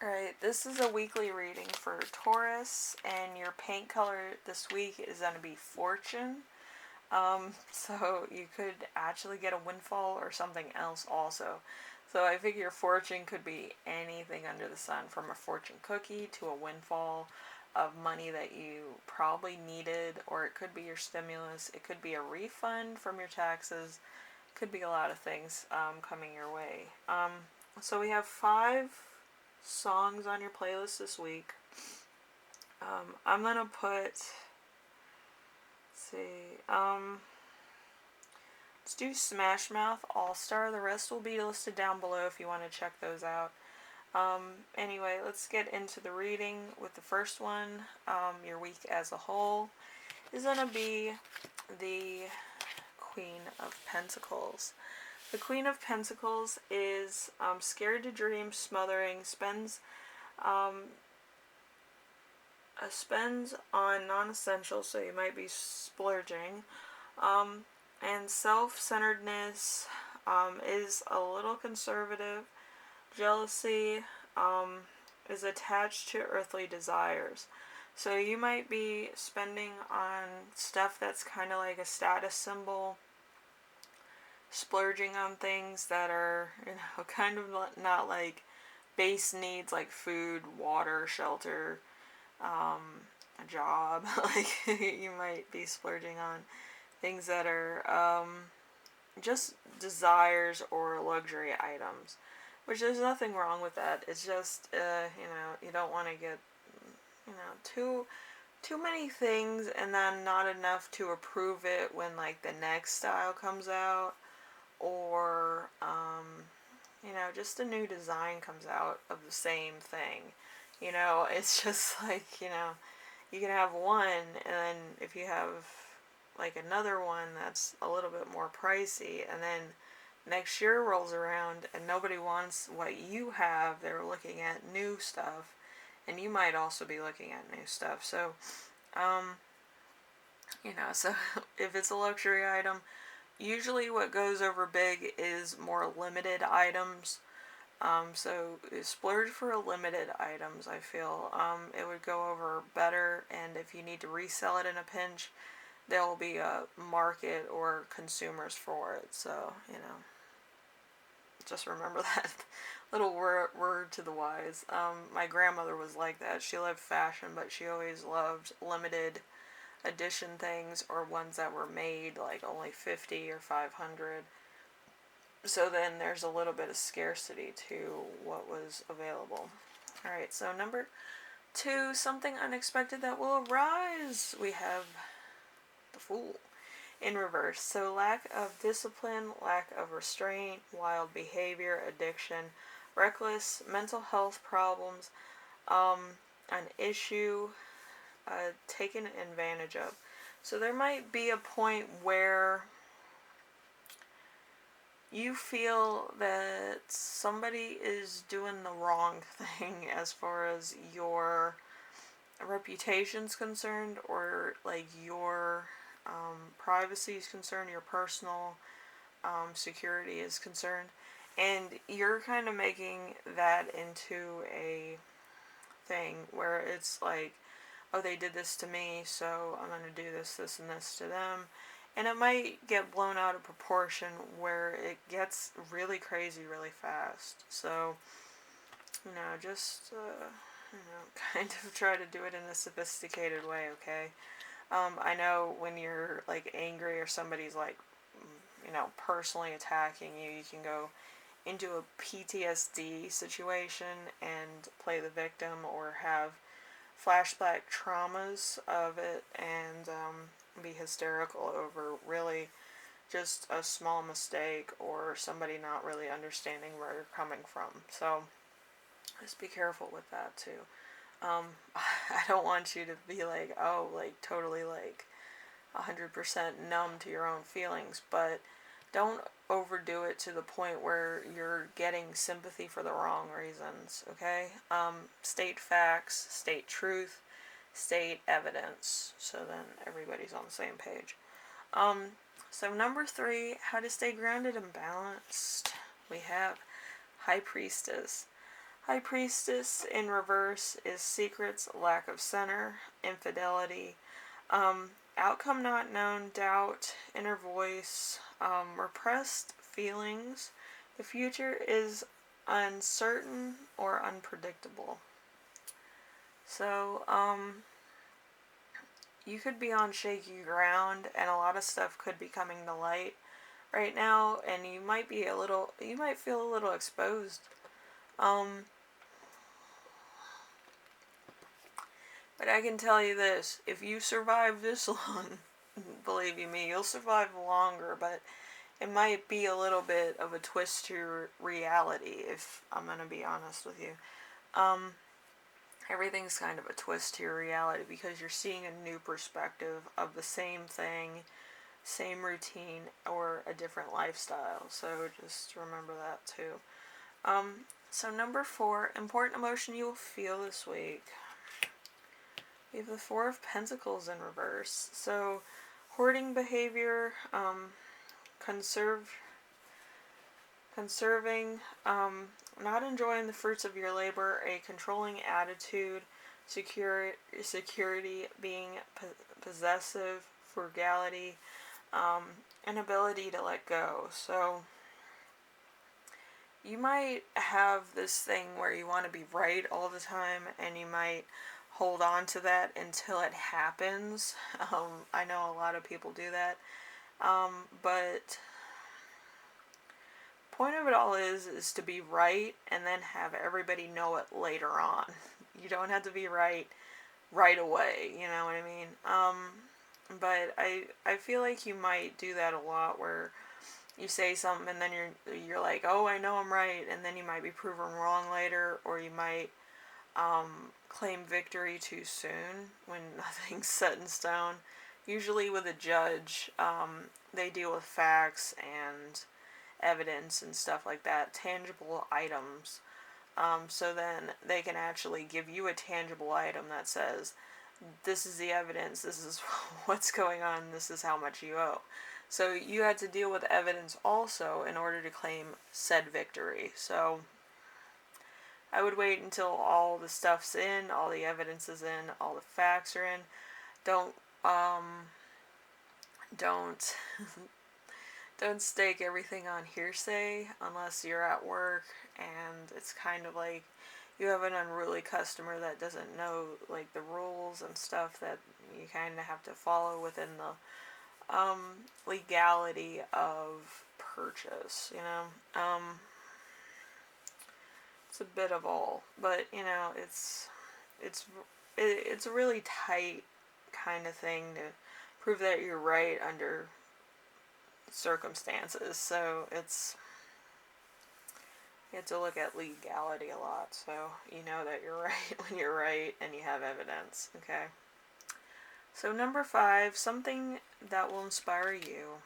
Alright, this is a weekly reading for Taurus, and your paint color this week is going to be Fortune. So you could actually get a windfall or something else also. So I figure fortune could be anything under the sun, from a fortune cookie to a windfall of money that you probably needed, or it could be your stimulus, it could be a refund from your taxes, it could be a lot of things coming your way. So we have 5 songs on your playlist this week. I'm gonna put, let's see, let's do Smash Mouth All Star. The rest will be listed down below if you want to check those out. Anyway, let's get into the reading with the first one. Your week as a whole is gonna be the Queen of Pentacles. The Queen of Pentacles is scared to dream, smothering, spends on non-essentials, so you might be splurging, and self-centeredness, is a little conservative. Jealousy is attached to earthly desires, so you might be spending on stuff that's kind of like a status symbol, splurging on things that are, kind of not like base needs like food, water, shelter, a job. Like, you might be splurging on things that are just desires or luxury items, which there's nothing wrong with that. It's just you don't want to get too many things and then not enough to approve it when like the next style comes out, or just a new design comes out of the same thing. It's just like, you can have one, and then if you have like another one that's a little bit more pricey, and then next year rolls around and nobody wants what you have, they're looking at new stuff, and you might also be looking at new stuff. So so if it's a luxury item, usually what goes over big is more limited items. So splurge for limited items, I feel. It would go over better, and if you need to resell it in a pinch, there will be a market or consumers for it. So, just remember that little word to the wise. My grandmother was like that. She loved fashion, but she always loved limited edition things, or ones that were made like only 50 or 500. So then there's a little bit of scarcity to what was available. Alright, so number 2, something unexpected that will arise. We have the Fool in reverse. So lack of discipline, lack of restraint, wild behavior, addiction, reckless, mental health problems, an issue taken advantage of. So there might be a point where you feel that somebody is doing the wrong thing as far as your reputation's concerned, or like your privacy is concerned, your personal security is concerned, and you're kind of making that into a thing where it's like, oh, they did this to me, so I'm going to do this, this, and this to them. And it might get blown out of proportion where it gets really crazy really fast. So, just, kind of try to do it in a sophisticated way, okay? I know when you're, like, angry, or somebody's, like, personally attacking you, you can go into a PTSD situation and play the victim, or have flashback traumas of it, and be hysterical over really just a small mistake, or somebody not really understanding where you're coming from. So just be careful with that too. I don't want you to be like, oh, like totally like 100% numb to your own feelings, but don't overdo it to the point where you're getting sympathy for the wrong reasons, okay? State facts, state truth, state evidence, so then everybody's on the same page. So number 3, how to stay grounded and balanced. We have High Priestess. High Priestess in reverse is secrets, lack of center, infidelity, outcome not known, doubt, inner voice, repressed feelings. The future is uncertain or unpredictable. So, you could be on shaky ground and a lot of stuff could be coming to light right now, and you might feel a little exposed. But I can tell you this, if you survive this long, believe you me, you'll survive longer, but it might be a little bit of a twist to reality, if I'm going to be honest with you. Everything's kind of a twist to your reality because you're seeing a new perspective of the same thing, same routine, or a different lifestyle. So just remember that too. So number 4, important emotion you will feel this week. We have the 4 of Pentacles in reverse. So hoarding behavior, conserving, not enjoying the fruits of your labor, a controlling attitude, security, being possessive, frugality, inability to let go. So you might have this thing where you want to be right all the time, and you might hold on to that until it happens. I know a lot of people do that, but point of it all is to be right and then have everybody know it later on. You don't have to be right away, you know what I mean? But I feel like you might do that a lot, where you say something and then you're like, oh, I know I'm right, and then you might be proven wrong later, or you might claim victory too soon when nothing's set in stone. Usually with a judge, they deal with facts and evidence and stuff like that, tangible items. So then they can actually give you a tangible item that says, this is the evidence, this is what's going on, this is how much you owe. So you had to deal with evidence also in order to claim said victory. So I would wait until all the stuff's in, all the evidence is in, all the facts are in. Don't don't stake everything on hearsay unless you're at work and it's kind of like you have an unruly customer that doesn't know like the rules and stuff that you kind of have to follow within the legality of purchase, you know. It's a bit of all, but you know, it's a really tight kind of thing to prove that you're right under circumstances. So you have to look at legality a lot, so you know that you're right when you're right and you have evidence. Okay. So number 5, something that will inspire you.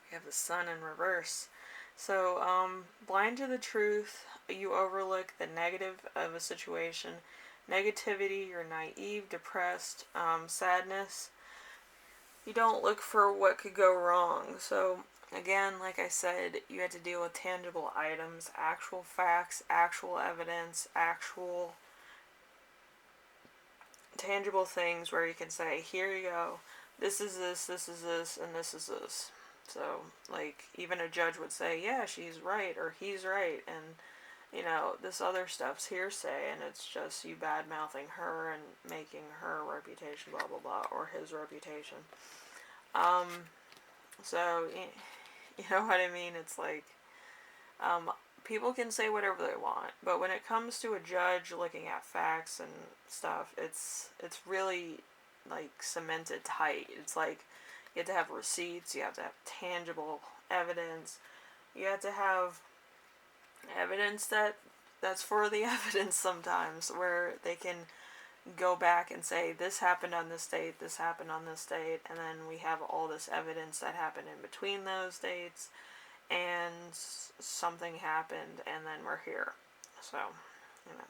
We have the Sun in reverse. So blind to the truth, you overlook the negative of a situation. Negativity, you're naive, depressed, sadness. You don't look for what could go wrong. So again, like I said, you had to deal with tangible items, actual facts, actual evidence, actual tangible things where you can say, here you go, this is this, and this is this. So, like, even a judge would say, yeah, she's right, or he's right, and, you know, this other stuff's hearsay, and it's just you bad-mouthing her and making her reputation blah, blah, blah, or his reputation. So, you know what I mean? It's like, people can say whatever they want, but when it comes to a judge looking at facts and stuff, it's really, like, cemented tight. It's like, you have to have receipts, you have to have tangible evidence, you have to have evidence that's for the evidence sometimes, where they can go back and say, this happened on this date, this happened on this date, and then we have all this evidence that happened in between those dates, and something happened, and then we're here. So, you know.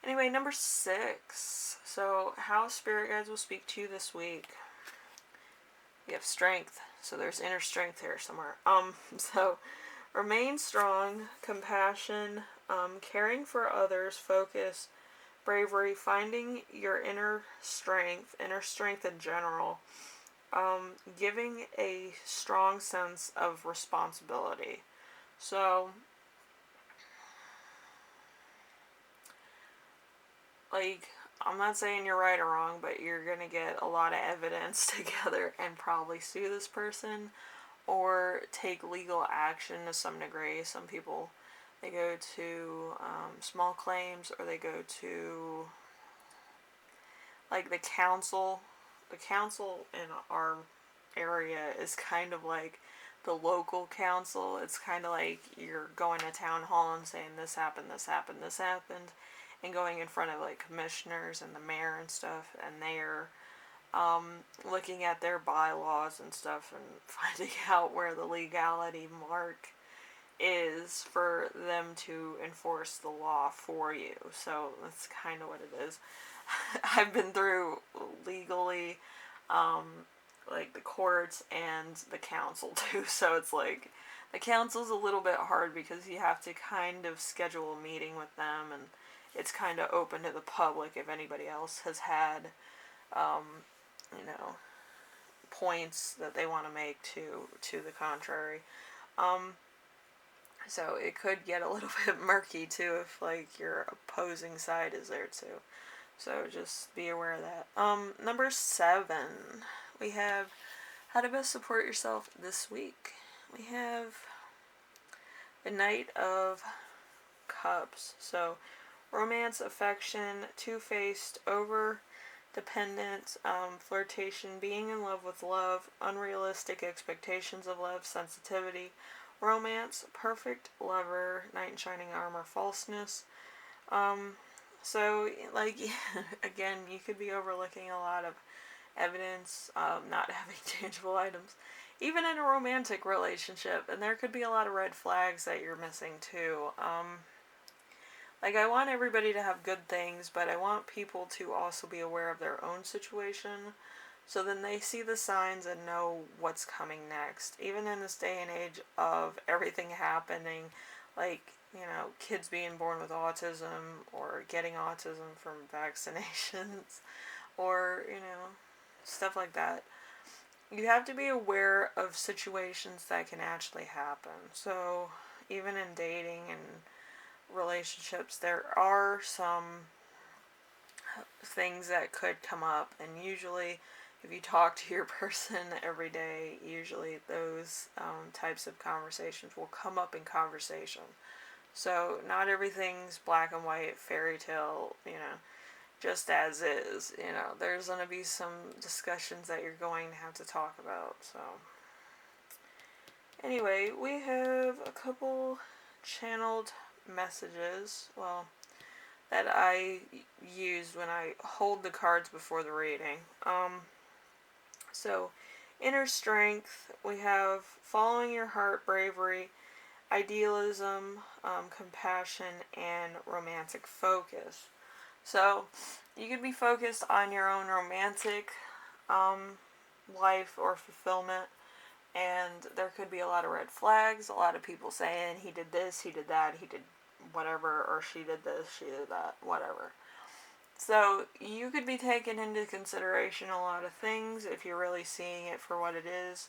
Anyway, number 6. So, how spirit guides will speak to you this week. We have strength. So there's inner strength here somewhere. So remain strong, compassion, caring for others, focus, bravery, finding your inner strength in general, giving a strong sense of responsibility. So, like, I'm not saying you're right or wrong, but you're gonna get a lot of evidence together and probably sue this person or take legal action to some degree. Some people, they go to small claims, or they go to, like, the council. The council in our area is kind of like the local council. It's kind of like you're going to town hall and saying this happened, this happened, this happened, and going in front of like commissioners and the mayor and stuff, and they're looking at their bylaws and stuff and finding out where the legality mark is for them to enforce the law for you. So that's kind of what it is. I've been through legally, like the courts and the council too. So it's like the council's a little bit hard because you have to kind of schedule a meeting with them, and it's kind of open to the public if anybody else has had, you know, points that they want to make to the contrary. So it could get a little bit murky too if like your opposing side is there too. So just be aware of that. Number 7, we have how to best support yourself this week. We have the Knight of Cups. So romance, affection, two-faced, over-dependent, flirtation, being in love with love, unrealistic expectations of love, sensitivity, romance, perfect lover, knight in shining armor, falseness. So, like, again, you could be overlooking a lot of evidence, not having tangible items, even in a romantic relationship, and there could be a lot of red flags that you're missing too. Like, I want everybody to have good things, but I want people to also be aware of their own situation, so then they see the signs and know what's coming next. Even in this day and age of everything happening, like, you know, kids being born with autism, or getting autism from vaccinations, or, you know, stuff like that. You have to be aware of situations that can actually happen. So, even in dating and relationships, there are some things that could come up, and usually if you talk to your person every day, usually those types of conversations will come up in conversation. So not everything's black and white, fairy tale, you know, just as is. You know, there's going to be some discussions that you're going to have to talk about. So anyway, we have a couple channeled messages, well, that I use when I hold the cards before the reading. So inner strength, we have following your heart, bravery, idealism, compassion, and romantic focus. So you could be focused on your own romantic life or fulfillment, and there could be a lot of red flags, a lot of people saying he did this, he did that, he did whatever, or she did this, she did that, whatever. So you could be taking into consideration a lot of things if you're really seeing it for what it is.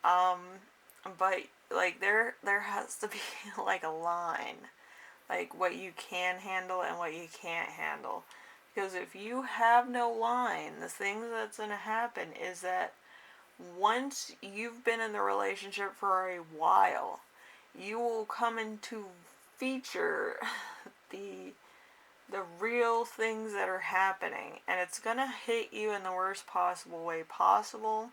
But like there has to be like a line, like what you can handle and what you can't handle. Because if you have no line, the thing that's going to happen is that once you've been in the relationship for a while, you will come into feature the real things that are happening, and it's gonna hit you in the worst possible way possible.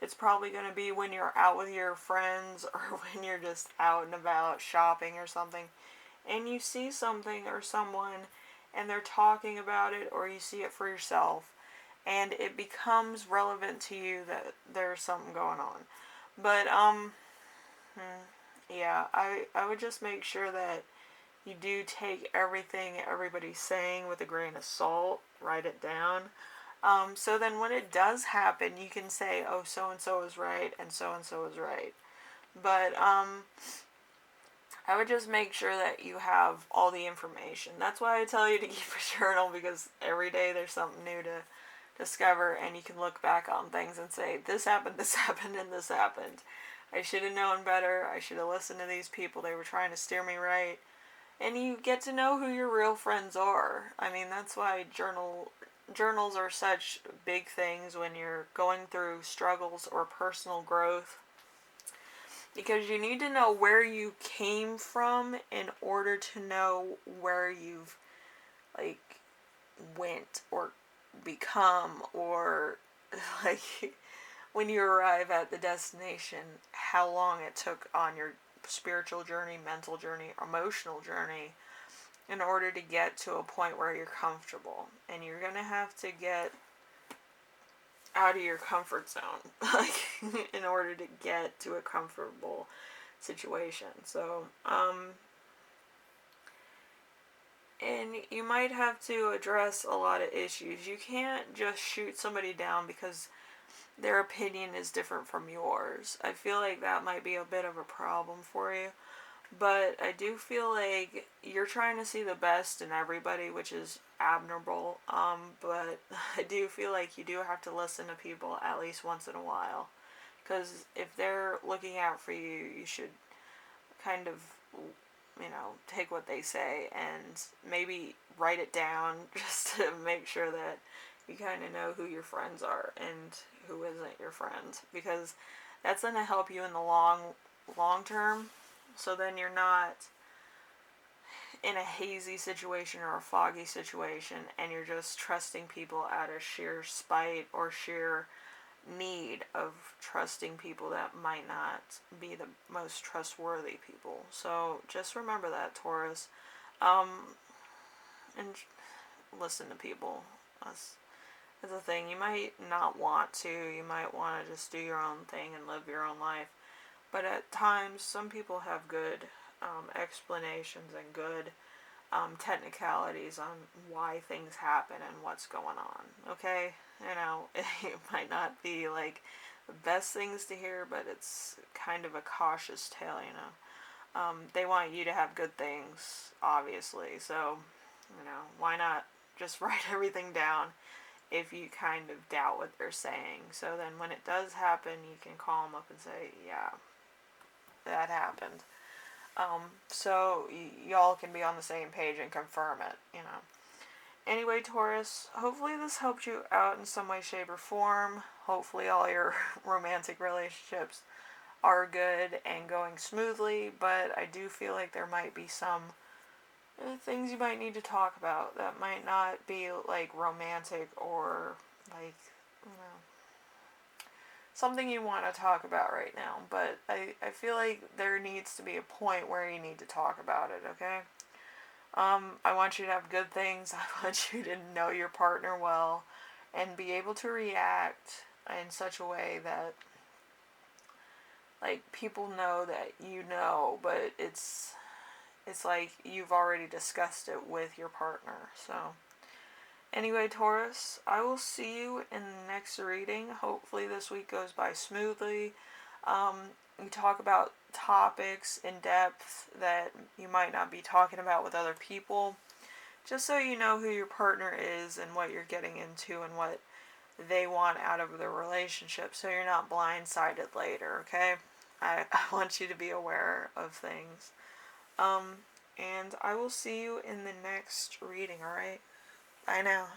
It's probably gonna be when you're out with your friends, or when you're just out and about shopping or something, and you see something or someone and they're talking about it, or you see it for yourself, and it becomes relevant to you that there's something going on. But yeah, I would just make sure that you do take everything everybody's saying with a grain of salt, write it down. So then when it does happen, you can say, oh, so-and-so is right, and so-and-so is right. But I would just make sure that you have all the information. That's why I tell you to keep a journal, because every day there's something new to discover, and you can look back on things and say, this happened, and this happened. I should have known better. I should have listened to these people. They were trying to steer me right. And you get to know who your real friends are. I mean, that's why journals are such big things when you're going through struggles or personal growth, because you need to know where you came from in order to know where you've like went or become, or like when you arrive at the destination, how long it took on your spiritual journey, mental journey, emotional journey, in order to get to a point where you're comfortable. And you're going to have to get out of your comfort zone like in order to get to a comfortable situation. So and you might have to address a lot of issues. You can't just shoot somebody down because their opinion is different from yours. I feel like that might be a bit of a problem for you. But I do feel like you're trying to see the best in everybody, which is admirable. But I do feel like you do have to listen to people at least once in a while. Because if they're looking out for you, you should kind of, take what they say and maybe write it down just to make sure that you kind of know who your friends are and who isn't your friend. Because that's going to help you in the long term. So then you're not in a hazy situation or a foggy situation, and you're just trusting people out of sheer spite or sheer need of trusting people that might not be the most trustworthy people. So just remember that, Taurus. And listen to people. That's a thing. You might not want to. You might want to just do your own thing and live your own life. But at times, some people have good explanations and good technicalities on why things happen and what's going on. Okay? It might not be like the best things to hear, but it's kind of a cautious tale. They want you to have good things, obviously. So, why not just write everything down if you kind of doubt what they're saying? So then when it does happen, you can call them up and say, yeah, that happened. So y'all can be on the same page and confirm it. Anyway, Taurus, hopefully this helped you out in some way, shape, or form. Hopefully all your romantic relationships are good and going smoothly, but I do feel like there might be some things you might need to talk about that might not be like romantic or like, something you want to talk about right now, but I feel like there needs to be a point where you need to talk about it, okay? I want you to have good things. I want you to know your partner well and be able to react in such a way that, like, people know that but it's like you've already discussed it with your partner, so... Anyway, Taurus, I will see you in the next reading. Hopefully this week goes by smoothly. We talk about topics in depth that you might not be talking about with other people, just so you know who your partner is and what you're getting into and what they want out of the relationship, so you're not blindsided later, okay? I want you to be aware of things. And I will see you in the next reading, alright? Bye now.